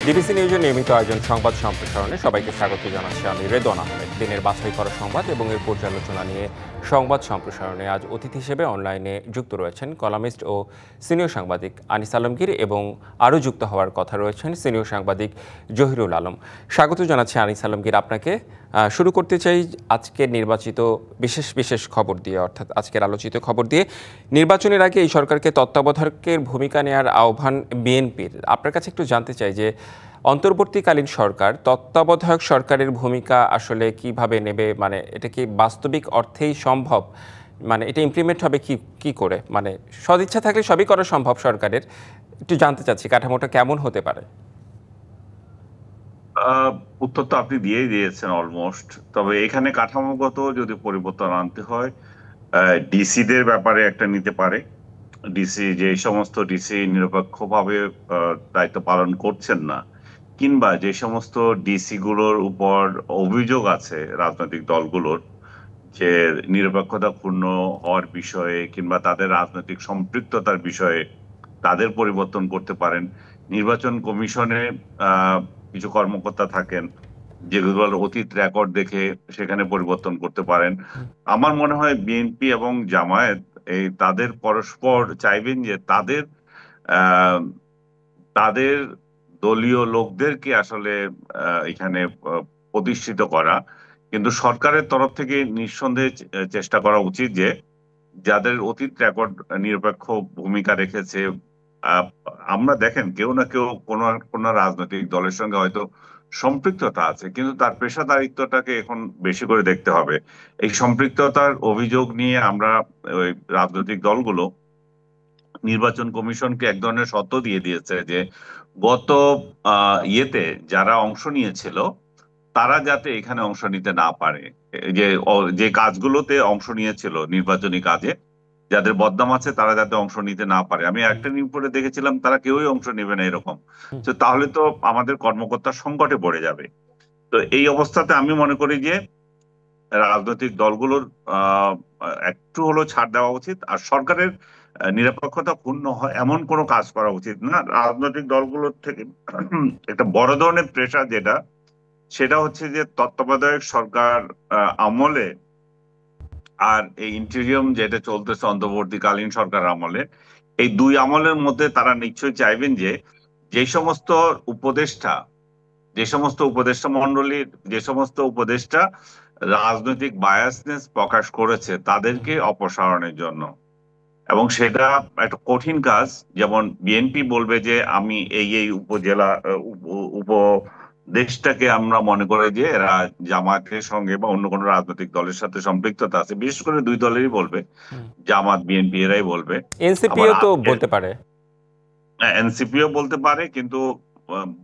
DBC নিউজের নিয়মিত আয়োজন সংবাদ সম্প্রসারণে সবাইকে স্বাগত জানাচ্ছি আমি রেদওয়ান আহমেদ। দিনের বাছাই করা সংবাদ এবং এর পর্যালোচনা নিয়ে সংবাদ সম্প্রসারণে আজ অতিথি হিসেবে অনলাইনে যুক্ত রয়েছেন কলামিস্ট ও সিনিয়র সাংবাদিক আনিস আলমগীর, এবং আরও যুক্ত হওয়ার কথা রয়েছেন সিনিয়র সাংবাদিক জহিরুল আলম। স্বাগত জানাচ্ছি আনিস আলমগীর আপনাকে। শুরু করতে চাই আজকের নির্বাচিত বিশেষ খবর দিয়ে, অর্থাৎ আজকের আলোচিত খবর দিয়ে। নির্বাচনের আগে এই সরকারকে তত্ত্বাবধায়কের ভূমিকা নেওয়ার আহ্বান বিএনপির। আপনার কাছে একটু জানতে চাই যে অন্তর্বর্তীকালীন সরকার তত্ত্বাবধায়ক সরকারের ভূমিকা আসলে কিভাবে নেবে, মানে এটা কি বাস্তবিক অর্থেই সম্ভব, মানে এটা ইমপ্লিমেন্ট হবে কি করে, মানে সদিচ্ছা থাকলে সবই করা সম্ভব সরকারের। একটু জানতে চাচ্ছি কাঠামোটা কেমন হতে পারে। উত্তর তো আপনি দিয়েই দিয়েছেন অলমোস্ট। তবে এখানে কাঠামোগত যদি পরিবর্তন আনতে হয়, ডিসিদের ব্যাপারে একটা নিতে পারে। যে সমস্ত ডিসি নিরপেক্ষভাবে দায়িত্ব পালন করছেন না, কিংবা যে সমস্ত ডিসি গুলোর উপর অভিযোগ আছে রাজনৈতিক দলগুলোর যে নিরপেক্ষতা ক্ষুণ্ণ হওয়ার বিষয়ে কিংবা তাদের রাজনৈতিক সম্পৃক্ততার বিষয়ে, তাদের পরিবর্তন করতে পারেন। নির্বাচন কমিশনে কিছু কর্মকর্তা থাকেন যেগুলোর অতীত রেকর্ড দেখে সেখানে পরিবর্তন করতে পারেন। আমার মনে হয় বিএনপি এবং জামায়াত তাদের পরস্পর চাইবেন যে তাদের আহ, তাদের দলীয় লোকদেরকে আসলে এখানে প্রতিষ্ঠিত করা। কিন্তু সরকারের তরফ থেকে নিঃসন্দেহে চেষ্টা করা উচিত যে যাদের অতীত রেকর্ড নিরপেক্ষ ভূমিকা রেখেছে। আহ, আমরা দেখেন কেউ না কেউ কোন রাজনৈতিক দলের সঙ্গে হয়তো সম্পৃক্ততা আছে, কিন্তু তার পেশাদারিত্বটাকে এখন বেশি করে দেখতে হবে। এই সম্পৃক্ততার অভিযোগ নিয়ে আমরা ওই রাজনৈতিক দলগুলো নির্বাচন কমিশনকে এক ধরনের শর্ত দিয়ে দিয়েছে যে গত ইয়েতে যারা অংশ নিয়েছিল তারা যাতে এখানে অংশ নিতে না পারে। যে কাজগুলোতে অংশ নিয়েছিল নির্বাচনী কাজে, যাদের বদনাম আছে তারা যাতে অংশ নিতে না পারে। আমি একটা রিপোর্টে দেখেছিলাম তারা কেউই অংশ নেবে না এরকম। তো তাহলে তো আমাদের কর্মকর্তার সংকটে পড়ে যাবে। তো এই অবস্থাতে আমি মনে করি যে রাজনৈতিক দলগুলোর আহ একটু হলেও ছাড় দেওয়া উচিত, আর সরকারের নিরপেক্ষতা ক্ষুণ্ণ হয় এমন কোনো কাজ করা উচিত না। রাজনৈতিক দলগুলোর থেকে একটা বড় ধরনের প্রেশার সেটা হচ্ছে যে তত্ত্বাবধায়ক সরকার আমলে আর এই ইন্টেরিয়ম যেটা চলতেছে অন্তর্বর্তীকালীন সরকার আমলে, এই দুই আমলের মধ্যে তারা নিশ্চয়ই চাইবেন যে যে সমস্ত উপদেষ্টা যে সমস্ত উপদেষ্টা মন্ডলীর যে সমস্ত উপদেষ্টা রাজনৈতিক বায়াসনেস প্রকাশ করেছে তাদেরকে অপসারণের জন্য। এবং সেটা একটা কঠিন কাজ। যেমন বিএনপি বলবে যে আমি এই উপজেলা উপদেশটাকে আমরা মনে করে যে এরা জামাতের সঙ্গে বা অন্য কোনো রাজনৈতিক দলের সাথে সম্পৃক্ততা আছে, বিশেষ করে দুই দলেরই বলবে, জামাত বিএনপি এরাই বলবে। আবার এনসিপিও তো বলতে পারে। এনসিপিও বলতে পারে, কিন্তু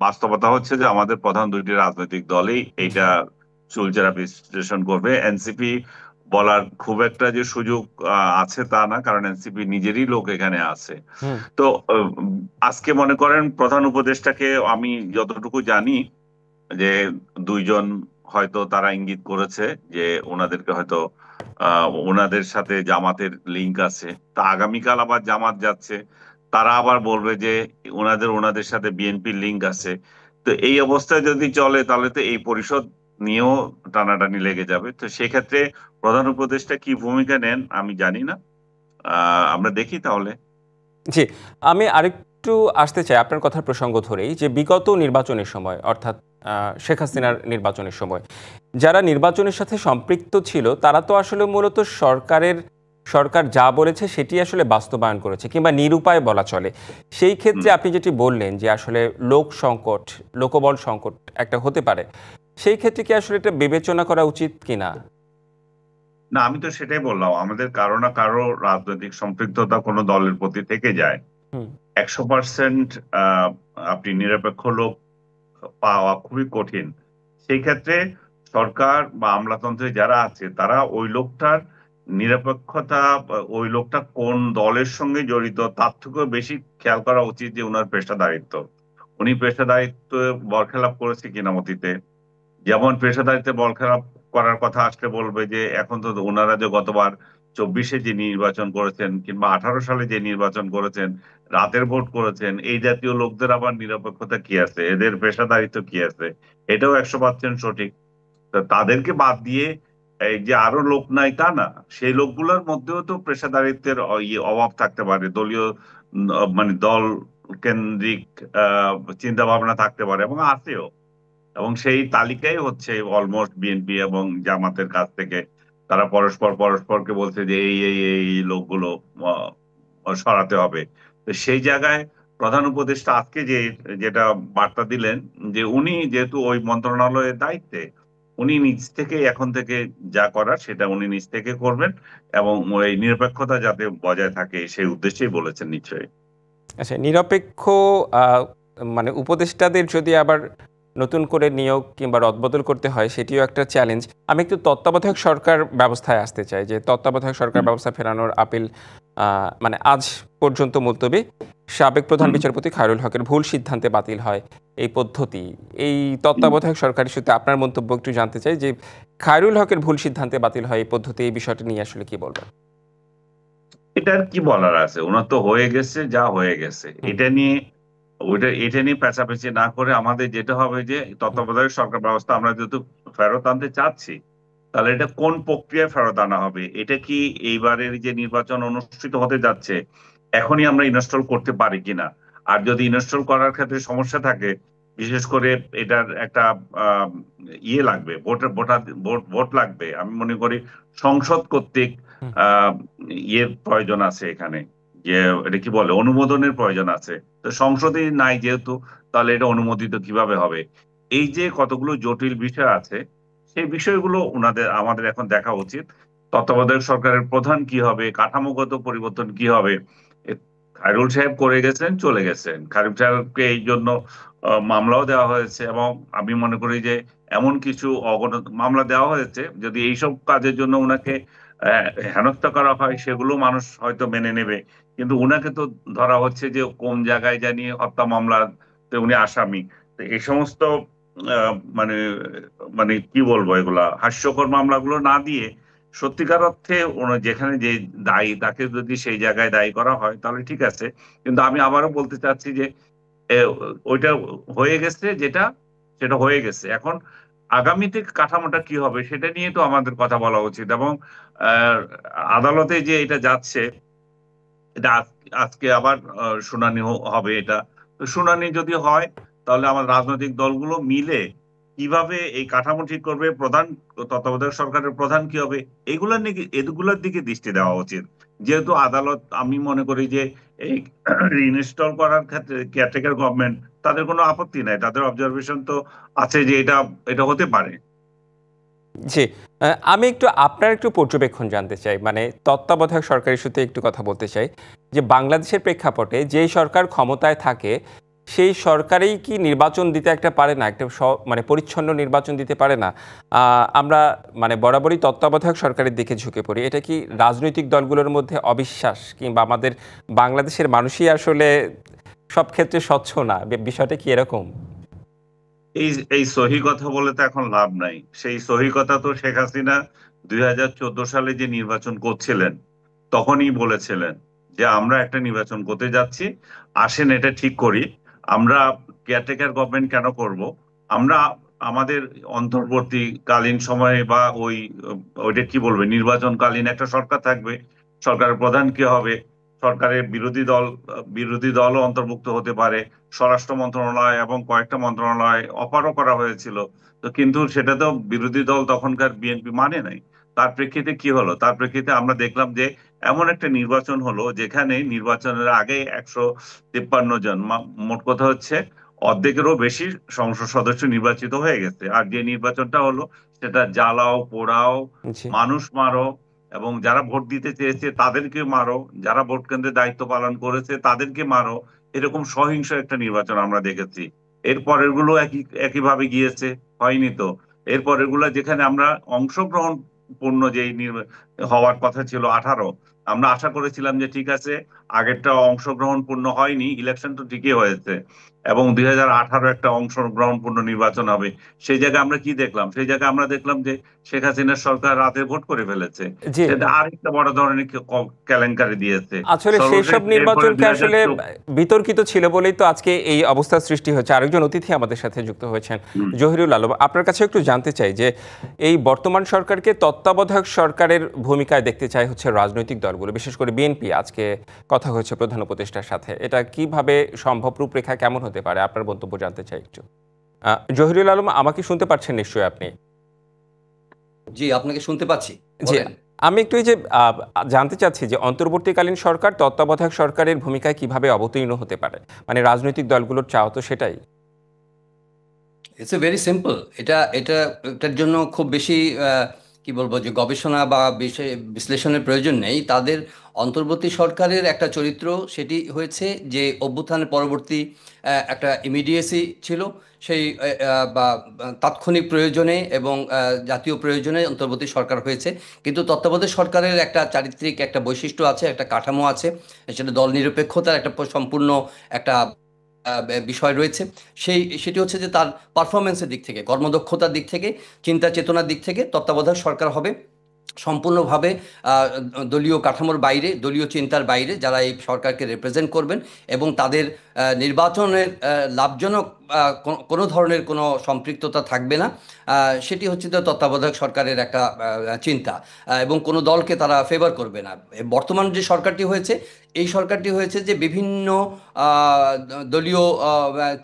বাস্তবতা হচ্ছে যে আমাদের প্রধান দুইটি রাজনৈতিক দলই এইটা চুলচেরা বিশ্লেষণ করবে। এনসিপি বলার খুব একটা যে সুযোগ আছে তা না, কারণ এনসিপি নিজেরই লোক এখানে আছে। হুম। তো আজকে মনে করেন প্রধান উপদেষ্টাকে আমি যতটুকু জানি যে দুইজন হয়তো তারা ইঙ্গিত করেছে যে ওনাদেরকে হয়তো ওনাদের সাথে জামাতের লিংক আছে। তা আগামীকাল আবার জামাত যাচ্ছে, তারা আবার বলবে যে ওনাদের সাথে বিএনপির লিংক আছে। তো এই অবস্থায় যদি চলে তাহলে তো এই পরিষদ নিয়েও টানাটানি লেগে যাবে। তো সেক্ষেত্রে প্রধান উপদেষ্টা কি ভূমিকা নেন আমি জানি না। আমরা দেখি তাহলে। জি, আমি আরেকটু আসতে চাই আপনার কথার প্রসঙ্গ ধরেই, যে বিগত নির্বাচনের সময়, অর্থাৎ শেখ হাসিনার নির্বাচনের সময় যারা নির্বাচনের সাথে সম্পৃক্ত ছিল তারা তো আসলে মূলত সরকার যা বলেছে সেটি আসলে বাস্তবায়ন করেছে, কিংবা নিরুপায় বলা চলে। সেই ক্ষেত্রে আপনি যেটি বললেন যে আসলে লোকবল সংকট একটা হতে পারে, সেই ক্ষেত্রে কি আসলে এটা বিবেচনা করা উচিত কিনা? না, আমি তো সেটাই বললাম, আমাদের কারো না কারো রাজনৈতিক সম্পৃক্ততা কোনো দলের প্রতি থেকে যায়। হুম। 100% আপনি নিরপেক্ষ লোক পাওয়া খুবই কঠিন। সেই ক্ষেত্রে সরকার বা আমলাতন্ত্রে যারা আছে তারা ওই লোকটার নিরপেক্ষতা ওই লোকটা কোন দলের সঙ্গে জড়িত তার থেকেও বেশি খেয়াল করা উচিত যে উনার পেশাদারিত্ব, উনি পেশাদারিত্ব বরখেলাপ করেছে কিনা অতীতে। যেমন পেশাদারিত্বে বরখেলাপ করার কথা আসলে বলবে যে এখন তো ওনারা যে গতবার 24-এ যে নির্বাচন করেছেন কিংবা 18 সালে যে নির্বাচন করেছেন, রাতের ভোট করেছেন, এই জাতীয় লোকদের আবার নিরপেক্ষতা কি আছে, এদের পেশাদারিত্ব কি আছে, এটাও 100% সঠিক। তা তাদেরকে বাদ দিয়ে এই যে আরো লোক নাই তা না, সেই লোকগুলোর মধ্যেও তো পেশাদারিত্বের অভাব থাকতে পারে, দলীয় মানে দল কেন্দ্রিক চিন্তা ভাবনা থাকতে পারে এবং আছেও। এবং সেই তালিকাই হচ্ছে অলমোস্ট বিএনপি এবং জামাতের কাছ থেকে তারা পরস্পরকে বলছে যে এই লোকগুলো সরাতে হবে। তো সেই জায়গায় প্রধান উপদেষ্টা আজকে যেটা বার্তা দিলেন, যে উনি যেহেতু ওই মন্ত্রণালয়ের দায়িত্বে, উনি নিজ থেকে এখন থেকে যা করার সেটা উনি নিজ থেকে করবেন এবং ওই নিরপেক্ষতা যাতে বজায় থাকে সেই উদ্দেশ্যেই বলেছেন নিশ্চয়ই। আচ্ছা, নিরপেক্ষ আহ, মানে উপদেষ্টাদের যদি আবার নতুন করে নিয়োগ কিংবা রদবদল করতে হয়, সেটিও একটা চ্যালেঞ্জ। আমি একটু তত্ত্বাবধায়ক সরকার ব্যবস্থায় আসতে চাই, যে তত্ত্বাবধায়ক সরকার হুম, ব্যবস্থা ফেরানোর আপিল মানে আজ পর্যন্ত মুলতবি। সাবেক প্রধান হুম। বিচারপতি খায়রুল হকের ভুল সিদ্ধান্তে বাতিল হয় এই পদ্ধতি। এই হুম। তত্ত্বাবধায়ক সরকার ইস্যুতে আপনার মন্তব্য একটু জানতে চাই, যে খায়রুল হকের ভুল সিদ্ধান্তে বাতিল হয় এই পদ্ধতি, এই বিষয়টা নিয়ে আসলে কি বলবেন? এটার কি বলার আছে, ওনার তো হয়ে গেছে যা হয়ে গেছে। হুম, এটা নিয়ে পেঁচাপেচি না করে আমাদের যেটা হবে যে হুম, তত্ত্বাবধায়ক সরকার ব্যবস্থা আমরা যেহেতু ফেরত আনতে চাচ্ছি, তাহলে এটা কোন প্রক্রিয়ায় ফেরত আনা হবে, এটা কি এইবারের যে নির্বাচন অনুষ্ঠিত হতে যাচ্ছে এখনই আমরা ইনস্টল করতে পারি কিনা। আর যদি ইনস্টল করার ক্ষেত্রে সমস্যা থাকে, বিশেষ করে এটার একটা আহ, ইয়ে লাগবে, ভোট লাগবে, আমি মনে করি সংসদ কর্তৃক হুম। আহ ইয়ের প্রয়োজন আছে এখানে, যে এটা কি বলে, অনুমোদনের প্রয়োজন আছে। তো সংসদে নাই যেহেতু, তাহলে এটা অনুমোদিত কিভাবে হবে। এই যে কতগুলো জটিল বিষয় আছে, সেই বিষয়গুলো আমাদের এখন দেখা উচিত। তত্ত্বাবধায়ক সরকারের প্রধান কি হবে, কাঠামোগত পরিবর্তন কি হবে। এ খায়রুল সাহেব করে গেছেন, চলে গেছেন। খায়রুল সাহেবকে এই জন্য মামলাও দেওয়া হয়েছে এবং আমি মনে করি যে এমন কিছু অগণিত মামলা দেওয়া হয়েছে, যদি এইসব কাজের জন্য উনাকে হেনস্থা করা হয় সেগুলো মানুষ হয়তো মেনে নেবে। কিন্তু উনাকে তো ধরা হচ্ছে যে কোন জায়গায় জানি হত্যা মামলাতে উনি আসামি। তো এই সমস্ত মানে মানে কি বলবো, এগুলা হাস্যকর মামলাগুলো না দিয়ে সত্যিকার অর্থে যেখানে যে দায়ী তাকে যদি সেই জায়গায় দায়ী করা হয় তাহলে ঠিক আছে। কিন্তু আমি আবারও বলতে চাচ্ছি যে এ, ওইটা হয়ে গেছে, সেটা হয়ে গেছে। এখন আগামীতে কাঠামোটা কি হবে সেটা নিয়ে তো আমাদের কথা বলা উচিত। এবং আহ, আদালতে যে এটা যাচ্ছে, এটা আজকে আবার শুনানি হবে এটা। তো শুনানি যদি হয়, তাহলে আমার রাজনৈতিক দলগুলো মিলে কিভাবে এই কাঠামো ঠিক করবে, তত্ত্বাবধায়ক সরকারের প্রধান কি হবে, এগুলোর দিকে দৃষ্টি দেওয়া উচিত। যেহেতু আদালত, আমি মনে করি যে এই রিইনস্টল করার ক্ষেত্রে কেয়ারটেকার গভর্নমেন্ট, তাদের কোনো আপত্তি নাই, তাদের অবজারভেশন তো আছে যে এটা এটা হতে পারে। জি, আমি একটু আপনার একটু পর্যবেক্ষণ জানতে চাই। মানে তত্ত্বাবধায়ক সরকার ইস্যুতে একটু কথা বলতে চাই। যে বাংলাদেশের প্রেক্ষাপটে যেই সরকার ক্ষমতায় থাকে, সেই সরকারেই কি নির্বাচন দিতে একটা পারে না? একটা মানে পরিচ্ছন্ন নির্বাচন দিতে পারে না? আমরা মানে বরাবরই তত্ত্বাবধায়ক সরকারের দিকে ঝুঁকে পড়ি। এটা কি রাজনৈতিক দলগুলোর মধ্যে অবিশ্বাস, কিংবা আমাদের বাংলাদেশের মানুষই আসলে সব ক্ষেত্রে স্বচ্ছ না? বিষয়টা কি এরকম? এই এই সহি কথা বলে তো এখন লাভ নাই। সেই সহি কথা তো শেখ হাসিনা 2014 সালে যে নির্বাচন করছিলেন তখনই বলেছিলেন যে আমরা একটা নির্বাচন করতে যাচ্ছি, আসেন এটা ঠিক করি। আমরা কেয়ারটেকার গভর্নমেন্ট কেন করব, আমরা আমাদের অন্তর্বর্তীকালীন সময়ে বা ওইটা কি বলবে, নির্বাচনকালীন একটা সরকার থাকবে। সরকারের প্রধান কি হবে, সরকারের বিরোধী দলও অন্তর্ভুক্ত হতে পারে। স্বরাষ্ট্র মন্ত্রণালয় এবং কয়েকটা মন্ত্রণালয় অফারও করা হয়েছিল। তো কিন্তু সেটা তো বিরোধী দল তখনকার বিএনপি মানে নাই। তার প্রেক্ষিতে কি হলো, তার প্রেক্ষিতে আমরা দেখলাম যে এমন একটা নির্বাচন হলো যেখানে নির্বাচনের আগে 153 জন, মোট কথা হচ্ছে অর্ধেকেরও বেশি সংসদ সদস্য নির্বাচিত হয়ে গেছে। আর যে নির্বাচনটা হলো সেটা জ্বালাও পোড়াও, জি। মানুষ মারো, এবং যারা ভোট দিতে চেয়েছে তাদেরকে মারো, যারা ভোট কেন্দ্রে দায়িত্ব পালন করেছে তাদেরকে মারো, এরকম সহিংস একটা নির্বাচন আমরা দেখেছি। এর পরের গুলো একইভাবে গিয়েছে, হয়নি তো। এর পরের গুলো যেখানে আমরা অংশগ্রহণ পূর্ণ হওয়ার কথা ছিল 18, আমরা আশা করেছিলাম যে ঠিক আছে, আগেরটা অংশগ্রহণ পূর্ণ হয়নি, ইলেকশন তো ঠিকই হয়েছে। এবং 2018 একটা অংশগ্রহণপূর্ণ নির্বাচন হবে। সেই জায়গায় আমরা কি দেখলাম? সেই জায়গায় আমরা দেখলাম যে শেখ হাসিনার সরকার রাতে ভোট করে ফেলেছে। জি, সেটা আরেকটা বড় ধরনের কেলেঙ্কারি দিয়েছে। আসলে সর্বশেষ সেসব এরপরে নির্বাচনকে আসলে বিতর্কিত ছিল বলেই তো আজকে এই অবস্থার সৃষ্টি হয়েছে। আরেকজন অতিথি আমাদের সাথে যুক্ত হয়েছেন, জহিরুল আলম। আপনার কাছে একটু জানতে চাই যে এই বর্তমান সরকারকে তত্ত্বাবধায়ক সরকারের ভূমিকায় দেখতে চাই হচ্ছে রাজনৈতিক দলগুলো, বিশেষ করে বিএনপি। আজকে কথা হয়েছে প্রধান উপদেষ্টার সাথে, এটা কিভাবে সম্ভব, রূপরেখা কেমন হতে পারে? আপনার মন্তব্য জানতে চাই একটু। জহিরুল আলম, আমাকে শুনতে পাচ্ছেন নিশ্চয়ই আপনি? জি, আপনাকে শুনতে পাচ্ছি। জি, বলেন। আমি একটু এই যে জানতে চাচ্ছি যে অন্তর্বর্তীকালীন সরকার তত্ত্বাবধায়ক সরকারের ভূমিকায় কিভাবে অবতীর্ণ হতে পারে? মানে রাজনৈতিক দলগুলোর চাওয়া তো সেটাই। It's a very simple. এটার জন্য খুব বেশি কি বলবো যে গবেষণা বা বিষয় বিশ্লেষণের প্রয়োজন নেই। তাদের অন্তর্বর্তী সরকারের একটা চরিত্র, সেটি হয়েছে যে অভ্যুত্থানের পরবর্তী একটা ইমিডিয়েসি ছিল। সেই বা তাৎক্ষণিক প্রয়োজনে এবং জাতীয় প্রয়োজনে অন্তর্বর্তী সরকার হয়েছে। কিন্তু তত্ত্বাবধায়ক সরকারের একটা চারিত্রিক একটা বৈশিষ্ট্য আছে, একটা কাঠামো আছে। সেটা দল নিরপেক্ষতার একটা সম্পূর্ণ একটা বিষয় রয়েছে। সেটি হচ্ছে যে তার পারফরমেন্সের দিক থেকে, কর্মদক্ষতার দিক থেকে, চিন্তা চেতনার দিক থেকে তত্ত্বাবধায়ক সরকার হবে সম্পূর্ণভাবে দলীয় কাঠামোর বাইরে, দলীয় চিন্তার বাইরে যারা এই সরকারকে রিপ্রেজেন্ট করবেন, এবং তাদের নির্বাচনের লাভজনক কোনো ধরনের কোনো সম্পৃক্ততা থাকবে না। সেটি হচ্ছে যে তত্ত্বাবধায়ক সরকারের একটা চিন্তা, এবং কোনো দলকে তারা ফেভার করবে না। বর্তমান যে সরকারটি হয়েছে, এই সরকারটি হয়েছে যে বিভিন্ন দলীয়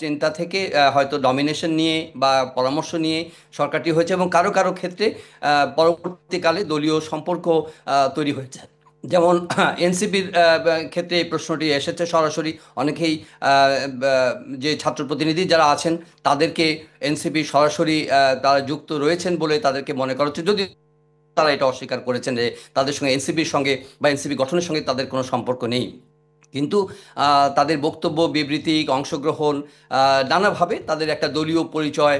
চিন্তা থেকে হয়তো ডমিনেশন নিয়ে বা পরামর্শ নিয়ে সরকারটি হয়েছে, এবং কারো কারো ক্ষেত্রে পরবর্তীকালে দলীয় সম্পর্ক তৈরি হয়েছে। যেমন এনসিপির ক্ষেত্রে এই প্রশ্নটি এসেছে সরাসরি। অনেকেই যে ছাত্র প্রতিনিধি যারা আছেন তাদেরকে এনসিপি সরাসরি তারা যুক্ত রয়েছেন বলে তাদেরকে মনে করা হচ্ছে, যদি তারা এটা অস্বীকার করেছেন যে তাদের সঙ্গে এনসিপির সঙ্গে বা এনসিপি গঠনের সঙ্গে তাদের কোনো সম্পর্ক নেই। কিন্তু তাদের বক্তব্য, বিবৃতি, অংশগ্রহণ, নানাভাবে তাদের একটা দলীয় পরিচয়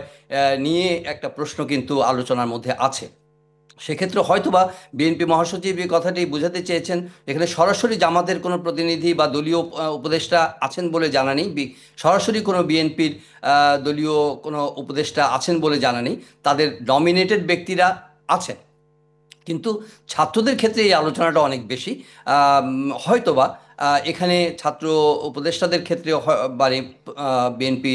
নিয়ে একটা প্রশ্ন কিন্তু আলোচনার মধ্যে আছে। সেক্ষেত্রে হয়তোবা বিএনপি মহাসচিব এই কথাটি বোঝাতে চেয়েছেন, এখানে সরাসরি জামাতের কোনো প্রতিনিধি বা দলীয় উপদেষ্টা আছেন বলে জানা নেই। সরাসরি কোনো বিএনপির দলীয় কোনো উপদেষ্টা আছেন বলে জানা নেই। তাদের নমিনেটেড ব্যক্তিরা আছেন। কিন্তু ছাত্রদের ক্ষেত্রে এই আলোচনাটা অনেক বেশি। হয়তোবা এখানে ছাত্র উপদেষ্টাদের ক্ষেত্রে মানে বিএনপি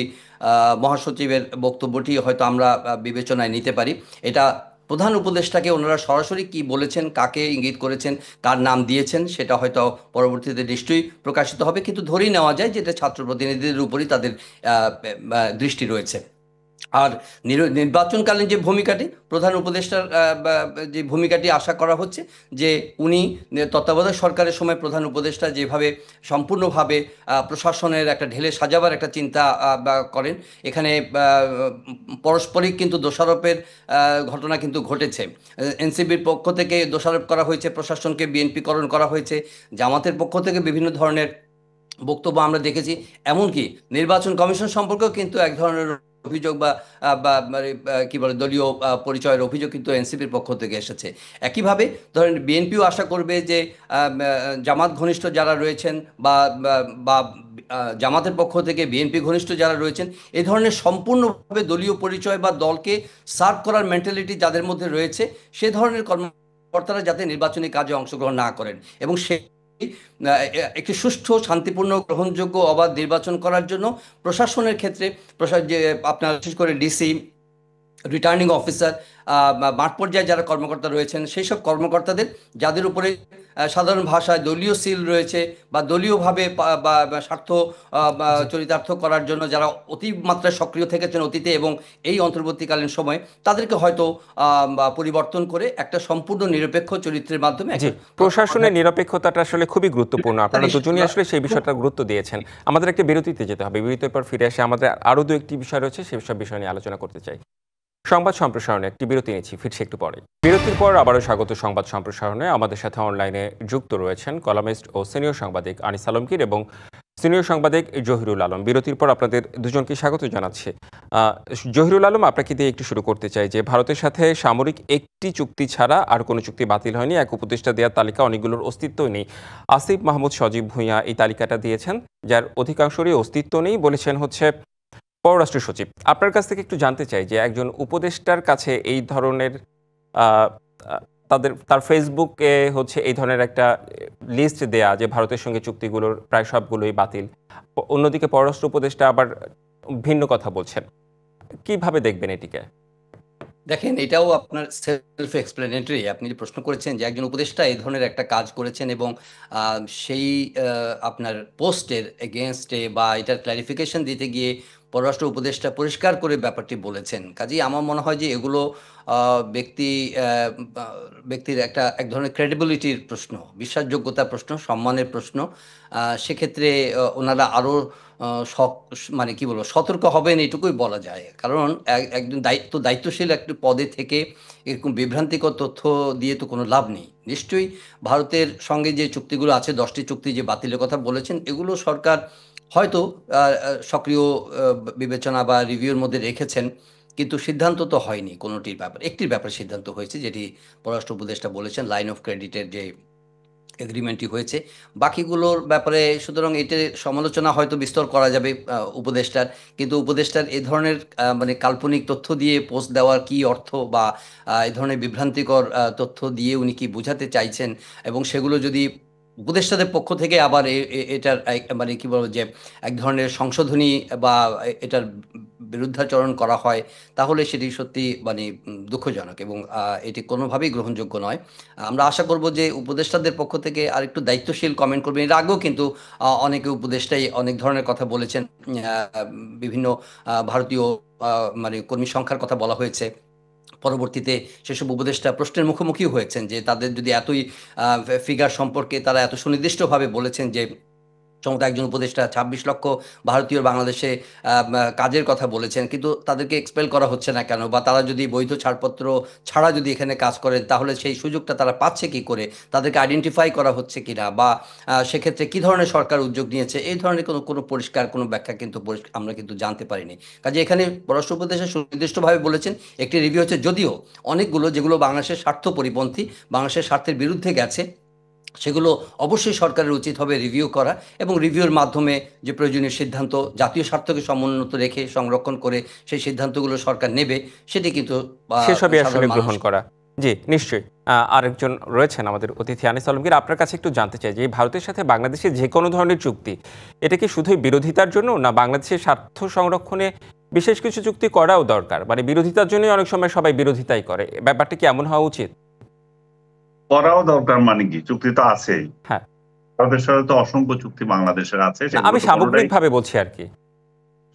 মহাসচিবের বক্তব্যটি হয়তো আমরা বিবেচনায় নিতে পারি। এটা প্রধান উপদেষ্টাকে ওনারা সরাসরি কি বলেছেন, কাকে ইঙ্গিত করেছেন, কার নাম দিয়েছেন, সেটা হয়তো পরবর্তীতে নিশ্চয়ই প্রকাশিত হবে। কিন্তু ধরেই নেওয়া যায় যে এটা ছাত্র প্রতিনিধিদের উপরই তাদের দৃষ্টি রয়েছে। আর নির্বাচনকালীন যে ভূমিকাটি, প্রধান উপদেষ্টার যে ভূমিকাটি আশা করা হচ্ছে যে উনি তত্ত্বাবধায়ক সরকারের সময় প্রধান উপদেষ্টা যেভাবে সম্পূর্ণভাবে প্রশাসনের একটা ঢেলে সাজাবার একটা চিন্তা করেন, এখানে পারস্পরিক কিন্তু দোষারোপের ঘটনা কিন্তু ঘটেছে। এনসিপির পক্ষ থেকে দোষারোপ করা হয়েছে, প্রশাসনকে বিএনপিকরণ করা হয়েছে। জামাতের পক্ষ থেকে বিভিন্ন ধরনের বক্তব্য আমরা দেখেছি। এমনকি নির্বাচন কমিশন সম্পর্কেও কিন্তু এক ধরনের অভিযোগ বা মানে কি বলে দলীয় পরিচয়ের অভিযোগ কিন্তু এনসিপির পক্ষ থেকে এসেছে। একইভাবে ধরেন বিএনপিও আশা করবে যে জামাত ঘনিষ্ঠ যারা রয়েছেন বা বা জামাতের পক্ষ থেকে বিএনপি ঘনিষ্ঠ যারা রয়েছেন, এই ধরনের সম্পূর্ণভাবে দলীয় পরিচয় বা দলকে সার্ভ করার মেন্টালিটি যাদের মধ্যে রয়েছে, সে ধরনের কর্মকর্তারা যাতে নির্বাচনী কাজে অংশগ্রহণ না করেন, এবং সে একটি সুষ্ঠু, শান্তিপূর্ণ, গ্রহণযোগ্য, অবাধ নির্বাচন করার জন্য প্রশাসনের ক্ষেত্রে যে আপনার বিশেষ করে ডিসি, রিটার্নিং অফিসার, মাঠ পর্যায়ে যারা কর্মকর্তা রয়েছেন, সেই সব কর্মকর্তাদের যাদের উপরে সাধারণ ভাষায় দলীয় সিল রয়েছে বা দলীয়ভাবে বা স্বার্থ চরিতার্থ করার জন্য যারা অতিমাত্রায় সক্রিয় থেকেছেন অতীতে এবং এই অন্তর্বর্তীকালীন সময়ে, তাদেরকে হয়তো পরিবর্তন করে একটা সম্পূর্ণ নিরপেক্ষ চরিত্রের মাধ্যমে প্রশাসনের নিরপেক্ষতাটা আসলে খুবই গুরুত্বপূর্ণ। আপনারা দুজনই আসলে সেই বিষয়টা গুরুত্ব দিয়েছেন। আমাদের একটা বিরতিতে যেতে হবে, বিরতির পর ফিরে এসে আমাদের আরও দু একটি বিষয় রয়েছে, সেই সব বিষয় নিয়ে আলোচনা করতে চাই। সংবাদ সম্প্রসারণে একটি বিরতি নিচ্ছি, ফিরছি একটু পরে। বিরতির পর আবারও স্বাগত সংবাদ সম্প্রসারণে। আমাদের সাথে অনলাইনে যুক্ত রয়েছেন কলামিস্ট ও সিনিয়র সাংবাদিক আনিস আলমগীর এবং সিনিয়র সাংবাদিক জহিরুল আলম। বিরতির পর আপনাদের দুজনকে স্বাগত জানাচ্ছি। জহিরুল আলম, আপনাকে দিয়ে একটু শুরু করতে চাই যে ভারতের সাথে সামরিক একটি চুক্তি ছাড়া আর কোনো চুক্তি বাতিল হয়নি। এক উপদেষ্টা দেওয়ার তালিকা অনেকগুলোর অস্তিত্বই নেই। আসিফ মাহমুদ সজীব ভূঁইয়া এই তালিকাটা দিয়েছেন, যার অধিকাংশেরই অস্তিত্ব নেই বলেছেন হচ্ছে পররাষ্ট্র সচিব। আপনার কাছ থেকে একটু জানতে চাই যে একজন উপদেষ্টার কাছে এই ধরনের আহ, আহ, তার ফেসবুকে হচ্ছে এই ধরনের একটা লিস্ট দেয়া যে ভারতের সঙ্গে চুক্তিগুলোর প্রায় সবগুলোই বাতিল, অন্যদিকে পররাষ্ট্র উপদেষ্টা আবার ভিন্ন কথা বলছেন। কিভাবে দেখবেন এটিকে? দেখেন, এটাও আপনার সেলফ এক্সপ্লেনেটরি। আপনি যে প্রশ্ন করেছেন যে একজন উপদেষ্টা এই ধরনের একটা কাজ করেছেন এবং সেই আপনার পোস্টের এগেনস্টে বা এটার ক্লারিফিকেশন দিতে গিয়ে পররাষ্ট্র উপদেষ্টা পরিষ্কার করে ব্যাপারটি বলেছেন। কাজেই আমার মনে হয় যে এগুলো ব্যক্তি ব্যক্তির এক ধরনের ক্রেডিবিলিটির প্রশ্ন, বিশ্বাসযোগ্যতার প্রশ্ন, সম্মানের প্রশ্ন। সেক্ষেত্রে ওনারা আরও মানে কি বলবো, সতর্ক হবেন এটুকুই বলা যায়। কারণ একজন দায়িত্বশীল একটি পদে থেকে এরকম বিভ্রান্তিকর তথ্য দিয়ে তো কোনো লাভ নেই। নিশ্চয়ই ভারতের সঙ্গে যে চুক্তিগুলো আছে, 10টি চুক্তি যে বাতিলের কথা বলেছেন, এগুলো সরকার হয়তো সক্রিয় বিবেচনা বা রিভিউর মধ্যে রেখেছেন, কিন্তু সিদ্ধান্ত তো হয়নি কোনোটির ব্যাপারে। একটির ব্যাপারে সিদ্ধান্ত হয়েছে, যেটি পররাষ্ট্র উপদেষ্টা বলেছেন, লাইন অফ ক্রেডিটের যে এগ্রিমেন্টটি হয়েছে। বাকিগুলোর ব্যাপারে সুতরাং এটির সমালোচনা হয়তো বিস্তর করা যাবে উপদেষ্টার, কিন্তু উপদেষ্টার এ ধরনের মানে কাল্পনিক তথ্য দিয়ে পোস্ট দেওয়ার কি অর্থ, বা এ ধরনের বিভ্রান্তিকর তথ্য দিয়ে উনি কি বোঝাতে চাইছেন, এবং সেগুলো যদি উপদেষ্টাদের পক্ষ থেকে আবার এটার মানে কি বলবো যে এক ধরনের সংশোধনী বা এটার বিরুদ্ধাচরণ করা হয়, তাহলে সেটি সত্যি মানে দুঃখজনক, এবং এটি কোনোভাবেই গ্রহণযোগ্য নয়। আমরা আশা করব যে উপদেষ্টাদের পক্ষ থেকে আরেকটু দায়িত্বশীল কমেন্ট করবেন। এর আগেও কিন্তু অনেকে উপদেষ্টাই অনেক ধরনের কথা বলেছেন। বিভিন্ন ভারতীয় মানে কর্মী সংখ্যার কথা বলা হয়েছে। পরবর্তীতে সেসব উপদেষ্টা প্রশ্নের মুখোমুখিও হয়েছেন যে তাদের যদি এতই ফিগার সম্পর্কে তারা এত সুনির্দিষ্টভাবে বলেছেন যে সমস্ত একজন উপদেষ্টা ২৬ লক্ষ ভারতীয় বাংলাদেশে কাজের কথা বলেছেন, কিন্তু তাদেরকে এক্সপেল করা হচ্ছে না কেন, বা তারা যদি বৈধ ছাড়পত্র ছাড়া যদি এখানে কাজ করেন তাহলে সেই সুযোগটা তারা পাচ্ছে কি করে, তাদেরকে আইডেন্টিফাই করা হচ্ছে কিনা, বা সেক্ষেত্রে কি ধরনের সরকার উদ্যোগ নিয়েছে, এই ধরনের কোনো কোনো পরিষ্কার কোনো ব্যাখ্যা কিন্তু আমরা কিন্তু জানতে পারিনি। কাজে এখানে পররাষ্ট্র উপদেষ্টা সুনির্দিষ্টভাবে বলেছেন একটি রিভিউ হচ্ছে, যদিও অনেকগুলো যেগুলো বাংলাদেশের স্বার্থ পরিপন্থী, বাংলাদেশের স্বার্থের বিরুদ্ধে গেছে, সেগুলো অবশ্যই সরকারের উচিত হবে রিভিউ করা, এবং রিভিউর মাধ্যমে যে প্রয়োজনীয় সিদ্ধান্ত জাতীয় স্বার্থকে সমুন্নত রেখে সংরক্ষণ করে সেই সিদ্ধান্তগুলো সরকার নেবে, সেটি কিন্তু সেসবই আসলে সাধারণ মানুষ। গ্রহণ করা। জি, নিশ্চয়ই। আরেকজন রয়েছেন আমাদের অতিথি আনিস আলমগীর। আপনার কাছে একটু জানতে চাই যে এই ভারতের সাথে বাংলাদেশের যে কোনো ধরনের চুক্তি, এটা কি শুধুই বিরোধিতার জন্য, না বাংলাদেশের স্বার্থ সংরক্ষণে বিশেষ কিছু চুক্তি করাও দরকার? মানে বিরোধিতার জন্যই অনেক সময় সবাই বিরোধিতাই করে, ব্যাপারটা কি এমন হওয়া উচিত? করাও দরকার মানে কি, চুক্তি তো আছেই। হ্যাঁ, ভারতের সাথে তো অসংখ্য চুক্তি বাংলাদেশের আছে, না, সেগুলো আমি তো কোনোটাই সামগ্রিকভাবে বলছি আর কি।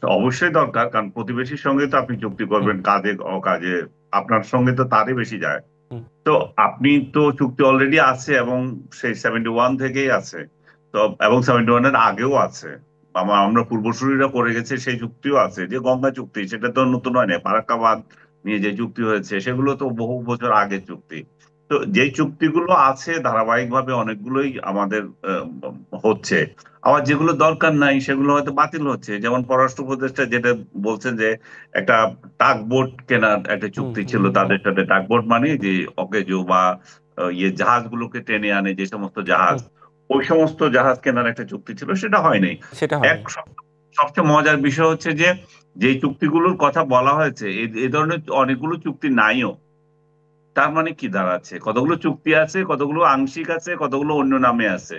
অবশ্যই দরকার। কারণ প্রতিবেশীর সঙ্গে তো আপনি চুক্তি হুম, করবেন কাজে অকাজে, আপনার সঙ্গে তো তারই বেশি যায়। হুম, তো আপনি তো চুক্তি অলরেডি আছে, এবং সেই 71 থেকেই আছে। তো এবং 71 এর আগেও আছে। আমরা পূর্বসূরীরা করে গেছে, সেই চুক্তিও আছে। যে গঙ্গা চুক্তি, সেটা তো নতুন হয় না। ফারাক্কাবাদ নিয়ে যে চুক্তি হয়েছে, সেগুলো তো বহু বছর আগের চুক্তি। তো যে চুক্তিগুলো আছে ধারাবাহিকভাবে অনেকগুলোই আমাদের হচ্ছে। আবার যেগুলো দরকার নাই সেগুলো হয়তো বাতিল হচ্ছে। যেমন পররাষ্ট্র উপদেষ্টা যেটা বলছেন যে একটা টাগবোট কেনার একটা হুম, চুক্তি হুম, ছিল তাদের সাথে। টাগবোট মানে যে অকেজো বা জাহাজগুলোকে টেনে আনে, যে সমস্ত জাহাজ, হুম, ওই সমস্ত জাহাজ কেনার একটা চুক্তি ছিল, সেটা হয় নাই। সেটা হয়নি। সবচেয়ে মজার বিষয় হচ্ছে যে যে চুক্তিগুলোর কথা বলা হয়েছে, এই ধরনের অনেকগুলো চুক্তি নাইও। তার মানে কি দাঁড়াচ্ছে, কতগুলো চুক্তি আছে, কতগুলো আংশিক আছে, কতগুলো অন্য নামে আছে।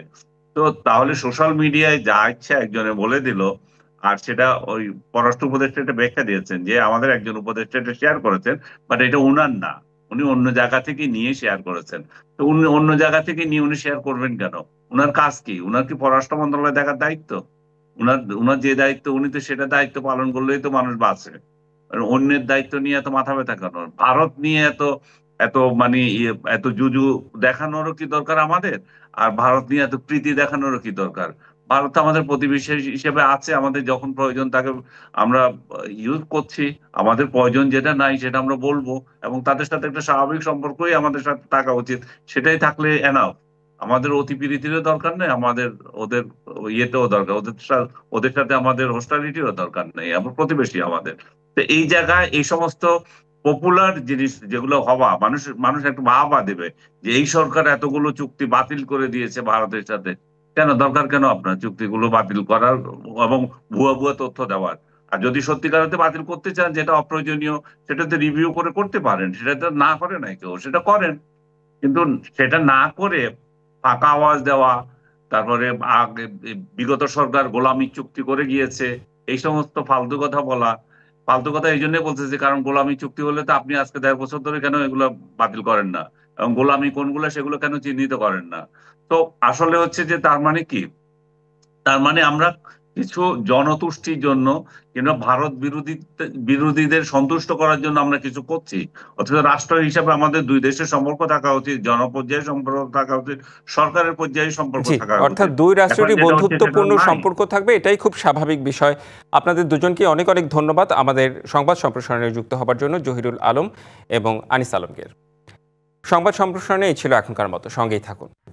তো তাহলে সোশ্যাল মিডিয়ায় যা ইচ্ছা একজনে বলে দিল, আর সেটা ওই পররাষ্ট্র উপদেষ্টা এটা ব্যাখ্যা দিয়েছেন যে আমাদের একজন উপদেষ্টা এটা শেয়ার করেছেন, বাট এটা উনার না, উনি অন্য জায়গা থেকে নিয়ে শেয়ার করেছেন। তো উনি অন্য জায়গা থেকে নিয়ে উনি শেয়ার করবেন কেন? উনার কাজ কি? উনার কি পররাষ্ট্র মন্ত্রণালয় দেখার দায়িত্ব? উনার উনার যে দায়িত্ব, উনি তো সেটা দায়িত্ব পালন করলেই তো মানুষ বাঁচে। আর অন্যের দায়িত্ব নিয়ে এত মাথা ব্যথা কেন? ভারত নিয়ে এত এত মানে এত জুজু দেখানোরও কি দরকার আমাদের? আর ভারত নিয়ে এত প্রীতি দেখানোরও কি দরকার? ভারত আমাদের প্রতিবেশী হিসেবে আছে, আমাদের যখন প্রয়োজন তাকে আমরা ইউজ করছি। আমাদের প্রয়োজন যেটা নাই সেটা আমরা বলবো, এবং তাদের সাথে একটা স্বাভাবিক সম্পর্কই আমাদের সাথে থাকা উচিত। সেটাই থাকলে এনাফ। আমাদের অতিপ্রীতিরও দরকার নেই, আমাদের ওদের ইয়েতেও দরকার, ওদের সাথে আমাদের হোস্টালিটিরও দরকার নেই, আমরা প্রতিবেশী আমাদের। তো এই জায়গায় এই সমস্ত পপুলার জিনিস যেগুলো হওয়া, মানুষ মানুষ একটু বাহবা দেবে যে এই সরকার এতগুলো চুক্তি বাতিল করে দিয়েছে ভারতের সাথে, কেন দরকার কেন আপনার চুক্তিগুলো বাতিল করার এবং ভুয়া ভুয়া তথ্য দেওয়ার? আর যদি সত্যিকার অর্থে বাতিল করতে চান যেটা অপ্রয়োজনীয়, সেটাতে রিভিউ করে করতে পারেন, সেটা তো না করে নাই কেউ, সেটা করেন। কিন্তু সেটা না করে ফাঁকা আওয়াজ দেওয়া, তারপরে বিগত সরকার গোলামি চুক্তি করে গিয়েছে, এই সমস্ত ফালতু কথা বলা। ফালতু কথা এই জন্যই বলতেছি কারণ গোলামি চুক্তি হলে তো আপনি আজকে 1.5 বছর ধরে কেন এগুলো বাতিল করেন না, এবং গোলামি কোনগুলো সেগুলো কেন চিহ্নিত করেন না? তো আসলে হচ্ছে যে তার মানে কি, তার মানে আমরা কিছু জনতুষ্টির জন্য কিংবা ভারত বিরোধীদের সন্তুষ্ট করার জন্য আমরা কিছু করছি। অথচ রাষ্ট্র হিসাবে আমাদের দুই দেশের সম্পর্ক থাকা উচিত, জনপর্যায়ে সম্পর্ক থাকা উচিত, সরকারের পর্যায়ে সম্পর্ক জি, থাকা অর্থাৎ উচিত। দুই এখন রাষ্ট্রেরই যেটা হচ্ছে সেটা বন্ধুত্বপূর্ণ নাই। সম্পর্ক থাকবে, এটাই খুব স্বাভাবিক বিষয়। আপনাদের দুজনকে অনেক অনেক ধন্যবাদ আমাদের সংবাদ সম্প্রসারণে যুক্ত হবার জন্য, জহিরুল আলম এবং আনিস আলমগীর। সংবাদ সম্প্রসারণে এই ছিল এখনকার মতো, সঙ্গেই থাকুন।